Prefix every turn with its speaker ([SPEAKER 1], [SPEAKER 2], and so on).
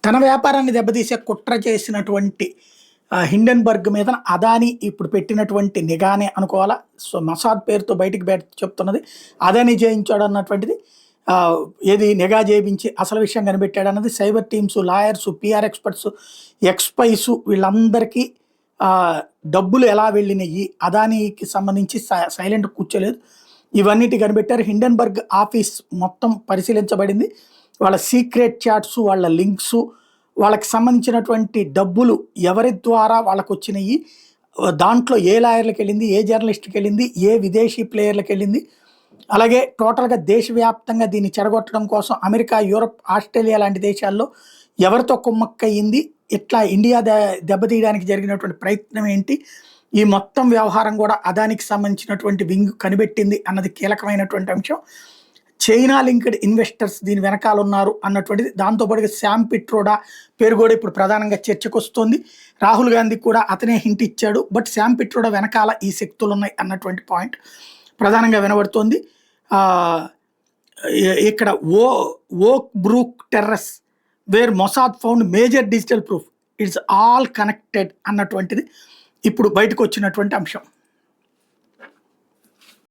[SPEAKER 1] తన వ్యాపారాన్ని దెబ్బతీసే కుట్ర చేసినటువంటి హిండెన్బర్గ్ మీద అదానీ ఇప్పుడు పెట్టినటువంటి నిఘానే అనుకోవాలా. సో మసాద్ పేరుతో బయటికి చెప్తున్నది అదానీ జయించాడు అన్నటువంటిది. ఏది నిఘా చేయించి అసలు విషయం కనిపెట్టాడు అన్నది cyber teams, lawyers, PR experts, ఎక్స్పైస్ వీళ్ళందరికీ డబ్బులు ఎలా వెళ్ళినాయి, అదానీకి సంబంధించి సైలెంట్ కూర్చోలేదు, ఇవన్నిటి కనిపెట్టారు. హిండెన్బర్గ్ ఆఫీస్ మొత్తం పరిశీలించబడింది. వాళ్ళ సీక్రెట్ చాట్స్, వాళ్ళ లింక్స్, వాళ్ళకి సంబంధించినటువంటి డబ్బులు ఎవరి ద్వారా వాళ్ళకు వచ్చినాయి, దాంట్లో ఏ లాయర్లకు వెళ్ళింది, ఏ జర్నలిస్ట్కి వెళ్ళింది, ఏ విదేశీ ప్లేయర్లకు వెళ్ళింది, అలాగే టోటల్గా దేశవ్యాప్తంగా దీన్ని చెడగొట్టడం కోసం అమెరికా, యూరప్, ఆస్ట్రేలియా లాంటి దేశాల్లో ఎవరితో కుమ్మక్కయింది, ఇట్లా ఇండియా దెబ్బతీయడానికి జరిగినటువంటి ప్రయత్నం ఏంటి, ఈ మొత్తం వ్యవహారం కూడా అదానికి సంబంధించినటువంటి వింగ్ కనిపెట్టింది అన్నది కీలకమైనటువంటి అంశం. చైనా లింక్డ్ ఇన్వెస్టర్స్ దీని వెనకాల ఉన్నారు అన్నటువంటిది. దాంతోపాటుగా శామ్ పిట్రోడా పేరు కూడా ఇప్పుడు ప్రధానంగా చర్చకు వస్తుంది. రాహుల్ గాంధీ కూడా అతనే హింట్ ఇచ్చాడు. బట్ శామ్ పిట్రోడా వెనకాల ఈ శక్తులు ఉన్నాయి అన్నటువంటి పాయింట్ ప్రధానంగా వినబడుతోంది. ఇక్కడ oak brook terrace where Mossad found major digital proof, it's all connected అన్నటువంటిది ఇప్పుడు బయటకు వచ్చినటువంటి అంశం.